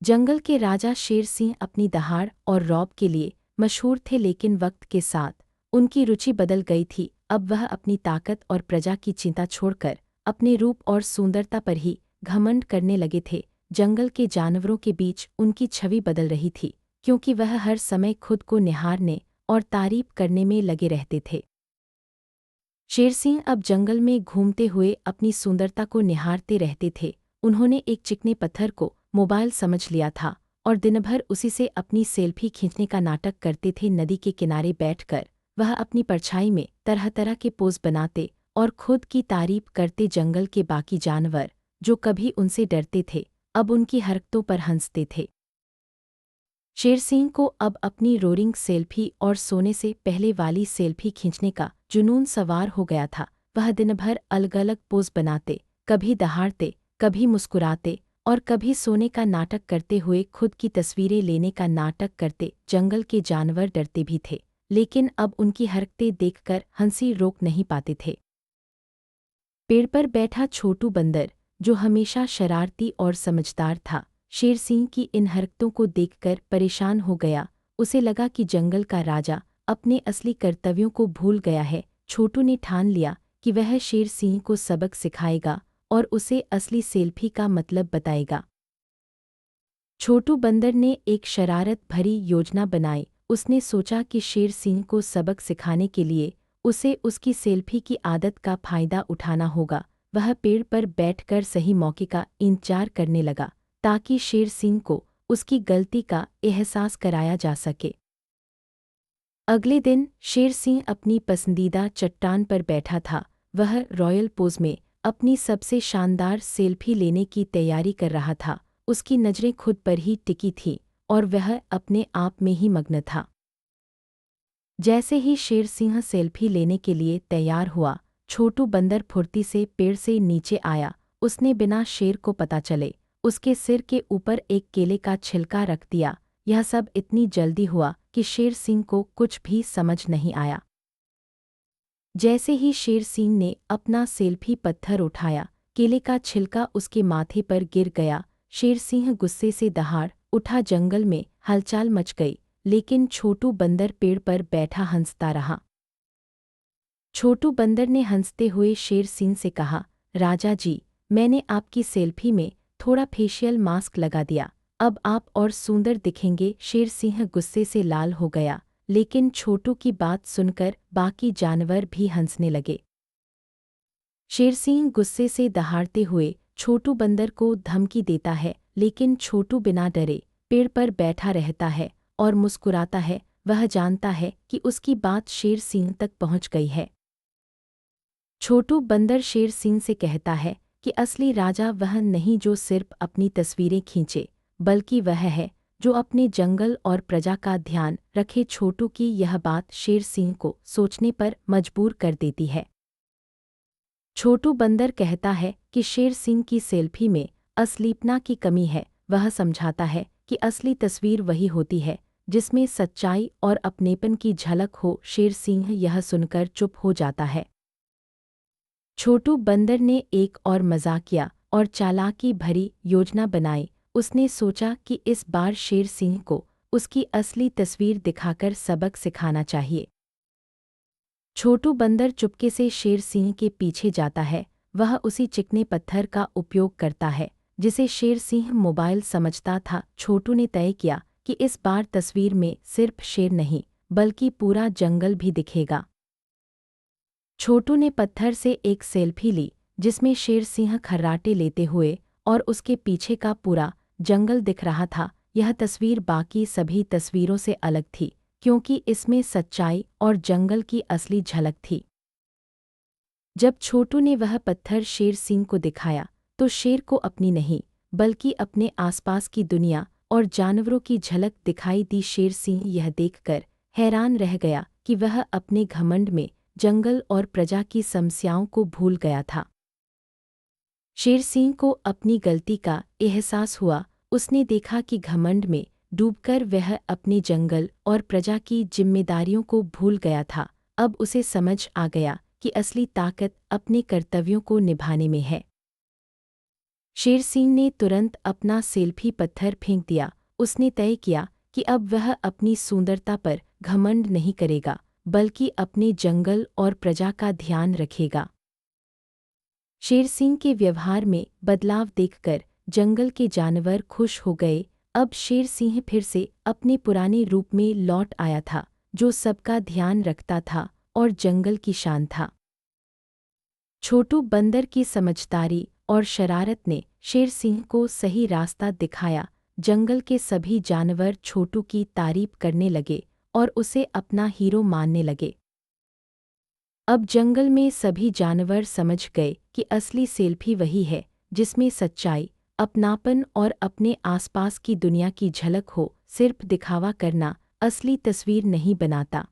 जंगल के राजा शेर सिंह अपनी दहाड़ और रौब के लिए मशहूर थे, लेकिन वक्त के साथ उनकी रुचि बदल गई थी। अब वह अपनी ताकत और प्रजा की चिंता छोड़कर अपने रूप और सुंदरता पर ही घमंड करने लगे थे। जंगल के जानवरों के बीच उनकी छवि बदल रही थी, क्योंकि वह हर समय खुद को निहारने और तारीफ करने में लगे रहते थे। शेरसिंह अब जंगल में घूमते हुए अपनी सुंदरता को निहारते रहते थे। उन्होंने एक चिकने पत्थर को मोबाइल समझ लिया था और दिनभर उसी से अपनी सेल्फी खींचने का नाटक करते थे। नदी के किनारे बैठकर वह अपनी परछाई में तरह तरह के पोज बनाते और खुद की तारीफ करते। जंगल के बाकी जानवर, जो कभी उनसे डरते थे, अब उनकी हरकतों पर हंसते थे। शेरसिंह को अब अपनी रोरिंग सेल्फी और सोने से पहले वाली सेल्फी खींचने का जुनून सवार हो गया था। वह दिनभर अलग अलग पोज बनाते, कभी दहाड़ते, कभी मुस्कुराते और कभी सोने का नाटक करते हुए खुद की तस्वीरें लेने का नाटक करते। जंगल के जानवर डरते भी थे, लेकिन अब उनकी हरकतें देखकर हंसी रोक नहीं पाते थे। पेड़ पर बैठा छोटू बंदर, जो हमेशा शरारती और समझदार था, शेर सिंह की इन हरकतों को देखकर परेशान हो गया। उसे लगा कि जंगल का राजा अपने असली कर्तव्यों को भूल गया है। छोटू ने ठान लिया कि वह शेर सिंह को सबक सिखाएगा और उसे असली सेल्फी का मतलब बताएगा। छोटू बंदर ने एक शरारत भरी योजना बनाई। उसने सोचा कि शेर सिंह को सबक सिखाने के लिए उसे उसकी सेल्फी की आदत का फायदा उठाना होगा। वह पेड़ पर बैठकर सही मौके का इंतजार करने लगा, ताकि शेर सिंह को उसकी गलती का एहसास कराया जा सके। अगले दिन शेर सिंह अपनी पसंदीदा चट्टान पर बैठा था। वह रॉयल पोज में अपनी सबसे शानदार सेल्फी लेने की तैयारी कर रहा था। उसकी नज़रें खुद पर ही टिकी थीं और वह अपने आप में ही मग्न था। जैसे ही शेर सिंह सेल्फी लेने के लिए तैयार हुआ, छोटू बंदर फुर्ती से पेड़ से नीचे आया। उसने बिना शेर को पता चले उसके सिर के ऊपर एक केले का छिलका रख दिया। यह सब इतनी जल्दी हुआ कि शेर सिंह को कुछ भी समझ नहीं आया। जैसे ही शेर सिंह ने अपना सेल्फी पत्थर उठाया, केले का छिलका उसके माथे पर गिर गया। शेर सिंह गुस्से से दहाड़ उठा। जंगल में हलचल मच गई, लेकिन छोटू बंदर पेड़ पर बैठा हंसता रहा। छोटू बंदर ने हंसते हुए शेर सिंह से कहा, राजा जी, मैंने आपकी सेल्फी में थोड़ा फेशियल मास्क लगा दिया, अब आप और सुंदर दिखेंगे। शेर सिंह गुस्से से लाल हो गया, लेकिन छोटू की बात सुनकर बाकी जानवर भी हंसने लगे। शेर सिंह गुस्से से दहाड़ते हुए छोटू बंदर को धमकी देता है, लेकिन छोटू बिना डरे पेड़ पर बैठा रहता है और मुस्कुराता है। वह जानता है कि उसकी बात शेर सिंह तक पहुंच गई है। छोटू बंदर शेर सिंह से कहता है कि असली राजा वह नहीं जो सिर्फ अपनी तस्वीरें खींचे, बल्कि वह है जो अपने जंगल और प्रजा का ध्यान रखे। छोटू की यह बात शेर सिंह को सोचने पर मजबूर कर देती है। छोटू बंदर कहता है कि शेर सिंह की सेल्फी में असलीपना की कमी है। वह समझाता है कि असली तस्वीर वही होती है जिसमें सच्चाई और अपनेपन की झलक हो। शेर सिंह यह सुनकर चुप हो जाता है। छोटू बंदर ने एक और मजाकिया और चालाकी भरी योजना बनाई। उसने सोचा कि इस बार शेर सिंह को उसकी असली तस्वीर दिखाकर सबक सिखाना चाहिए। छोटू बंदर चुपके से शेर सिंह के पीछे जाता है। वह उसी चिकने पत्थर का उपयोग करता है जिसे शेर सिंह मोबाइल समझता था। छोटू ने तय किया कि इस बार तस्वीर में सिर्फ शेर नहीं, बल्कि पूरा जंगल भी दिखेगा। छोटू ने पत्थर से एक सेल्फी ली जिसमें शेर सिंह खर्राटे लेते हुए और उसके पीछे का पूरा जंगल दिख रहा था। यह तस्वीर बाकी सभी तस्वीरों से अलग थी, क्योंकि इसमें सच्चाई और जंगल की असली झलक थी। जब छोटू ने वह पत्थर शेर सिंह को दिखाया, तो शेर को अपनी नहीं, बल्कि अपने आसपास की दुनिया और जानवरों की झलक दिखाई दी। शेर सिंह यह देखकर हैरान रह गया कि वह अपने घमंड में जंगल और प्रजा की समस्याओं को भूल गया था। शेर सिंह को अपनी गलती का एहसास हुआ। उसने देखा कि घमंड में डूबकर वह अपने जंगल और प्रजा की जिम्मेदारियों को भूल गया था। अब उसे समझ आ गया कि असली ताकत अपने कर्तव्यों को निभाने में है। शेर सिंह ने तुरंत अपना सेल्फी पत्थर फेंक दिया। उसने तय किया कि अब वह अपनी सुंदरता पर घमंड नहीं करेगा, बल्कि अपने जंगल और प्रजा का ध्यान रखेगा। शेर सिंह के व्यवहार में बदलाव देखकर जंगल के जानवर खुश हो गए। अब शेर सिंह फिर से अपने पुराने रूप में लौट आया था, जो सबका ध्यान रखता था और जंगल की शान था। छोटू बंदर की समझदारी और शरारत ने शेर सिंह को सही रास्ता दिखाया। जंगल के सभी जानवर छोटू की तारीफ करने लगे और उसे अपना हीरो मानने लगे। अब जंगल में सभी जानवर समझ गए कि असली सेल्फी वही है जिसमें सच्चाई, अपनापन और अपने आसपास की दुनिया की झलक हो। सिर्फ दिखावा करना असली तस्वीर नहीं बनाता।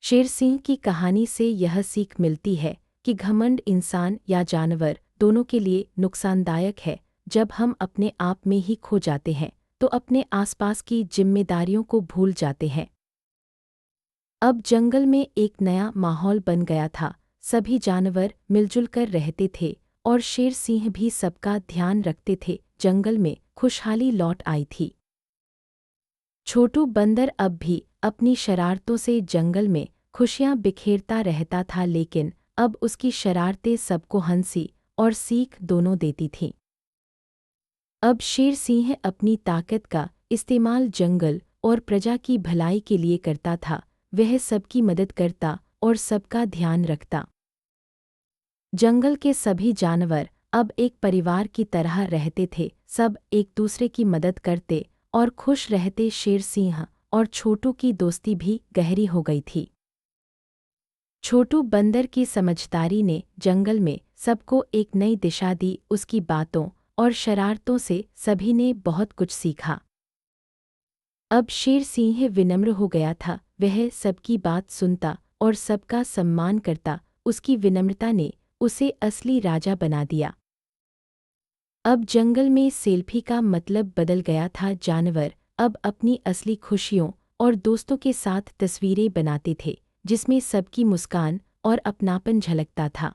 शेर सिंह की कहानी से यह सीख मिलती है कि घमंड इंसान या जानवर दोनों के लिए नुकसानदायक है। जब हम अपने आप में ही खो जाते हैं तो अपने आसपास की जिम्मेदारियों को भूल जाते हैं। अब जंगल में एक नया माहौल बन गया था। सभी जानवर मिलजुल कर रहते थे और शेर सिंह भी सबका ध्यान रखते थे। जंगल में खुशहाली लौट आई थी। छोटू बंदर अब भी अपनी शरारतों से जंगल में खुशियां बिखेरता रहता था, लेकिन अब उसकी शरारतें सबको हंसी और सीख दोनों देती थीं। अब शेर सिंह अपनी ताकत का इस्तेमाल जंगल और प्रजा की भलाई के लिए करता था। वह सबकी मदद करता और सबका ध्यान रखता। जंगल के सभी जानवर अब एक परिवार की तरह रहते थे। सब एक दूसरे की मदद करते और खुश रहते। शेर सिंह और छोटू की दोस्ती भी गहरी हो गई थी। छोटू बंदर की समझदारी ने जंगल में सबको एक नई दिशा दी। उसकी बातों और शरारतों से सभी ने बहुत कुछ सीखा। अब शेर सिंह विनम्र हो गया था। वह सबकी बात सुनता और सबका सम्मान करता। उसकी विनम्रता ने उसे असली राजा बना दिया। अब जंगल में सेल्फी का मतलब बदल गया था। जानवर अब अपनी असली खुशियों और दोस्तों के साथ तस्वीरें बनाते थे, जिसमें सबकी मुस्कान और अपनापन झलकता था।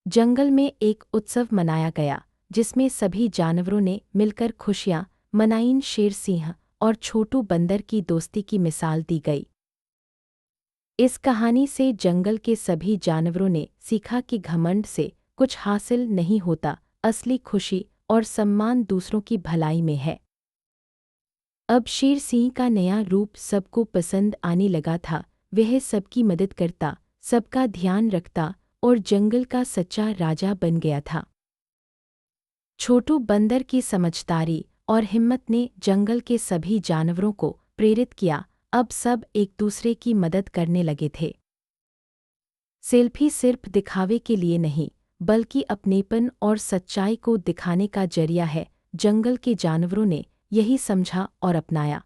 जंगल में एक उत्सव मनाया गया, जिसमें सभी जानवरों ने मिलकर खुशियां मनाईं। शेर सिंह और छोटू बंदर की दोस्ती की मिसाल दी गई। इस कहानी से जंगल के सभी जानवरों ने सीखा कि घमंड से कुछ हासिल नहीं होता। असली खुशी और सम्मान दूसरों की भलाई में है। अब शेर सिंह का नया रूप सबको पसंद आने लगा था। वह सबकी मदद करता, सबका ध्यान रखता और जंगल का सच्चा राजा बन गया था। छोटू बंदर की समझदारी और हिम्मत ने जंगल के सभी जानवरों को प्रेरित किया। अब सब एक दूसरे की मदद करने लगे थे। सेल्फी सिर्फ दिखावे के लिए नहीं, बल्कि अपनेपन और सच्चाई को दिखाने का जरिया है। जंगल के जानवरों ने यही समझा और अपनाया।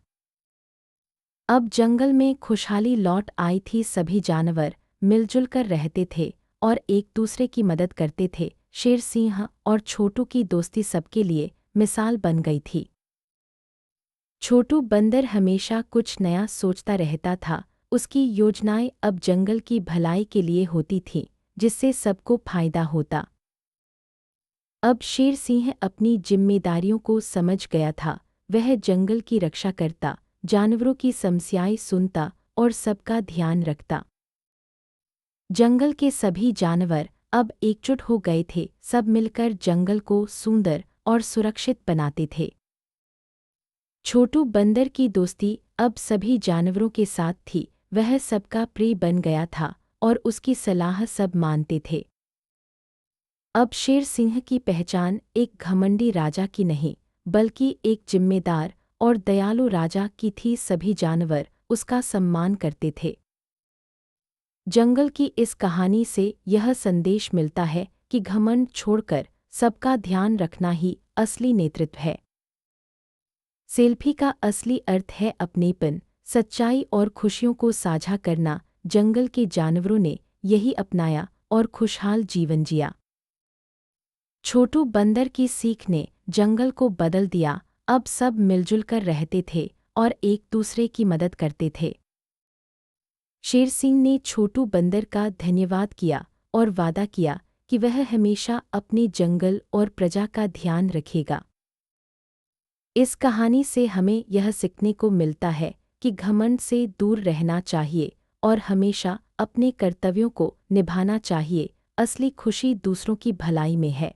अब जंगल में खुशहाली लौट आई थी। सभी जानवर मिलजुल कर रहते थे और एक दूसरे की मदद करते थे। शेर सिंह और छोटू की दोस्ती सबके लिए मिसाल बन गई थी। छोटू बंदर हमेशा कुछ नया सोचता रहता था। उसकी योजनाएं अब जंगल की भलाई के लिए होती थीं, जिससे सबको फायदा होता। अब शेर सिंह अपनी जिम्मेदारियों को समझ गया था। वह जंगल की रक्षा करता, जानवरों की समस्याएं सुनता और सबका ध्यान रखता। जंगल के सभी जानवर अब एकजुट हो गए थे। सब मिलकर जंगल को सुंदर और सुरक्षित बनाते थे। छोटू बंदर की दोस्ती अब सभी जानवरों के साथ थी। वह सबका प्रिय बन गया था और उसकी सलाह सब मानते थे। अब शेर सिंह की पहचान एक घमंडी राजा की नहीं, बल्कि एक जिम्मेदार और दयालु राजा की थी। सभी जानवर उसका सम्मान करते थे। जंगल की इस कहानी से यह संदेश मिलता है कि घमंड छोड़कर सबका ध्यान रखना ही असली नेतृत्व है। सेल्फी का असली अर्थ है अपनेपन, सच्चाई और खुशियों को साझा करना। जंगल के जानवरों ने यही अपनाया और खुशहाल जीवन जिया। छोटू बंदर की सीख ने जंगल को बदल दिया। अब सब मिलजुल कर रहते थे और एक दूसरे की मदद करते थे। शेर सिंह ने छोटू बंदर का धन्यवाद किया और वादा किया कि वह हमेशा अपने जंगल और प्रजा का ध्यान रखेगा। इस कहानी से हमें यह सीखने को मिलता है कि घमंड से दूर रहना चाहिए और हमेशा अपने कर्तव्यों को निभाना चाहिए। असली खुशी दूसरों की भलाई में है।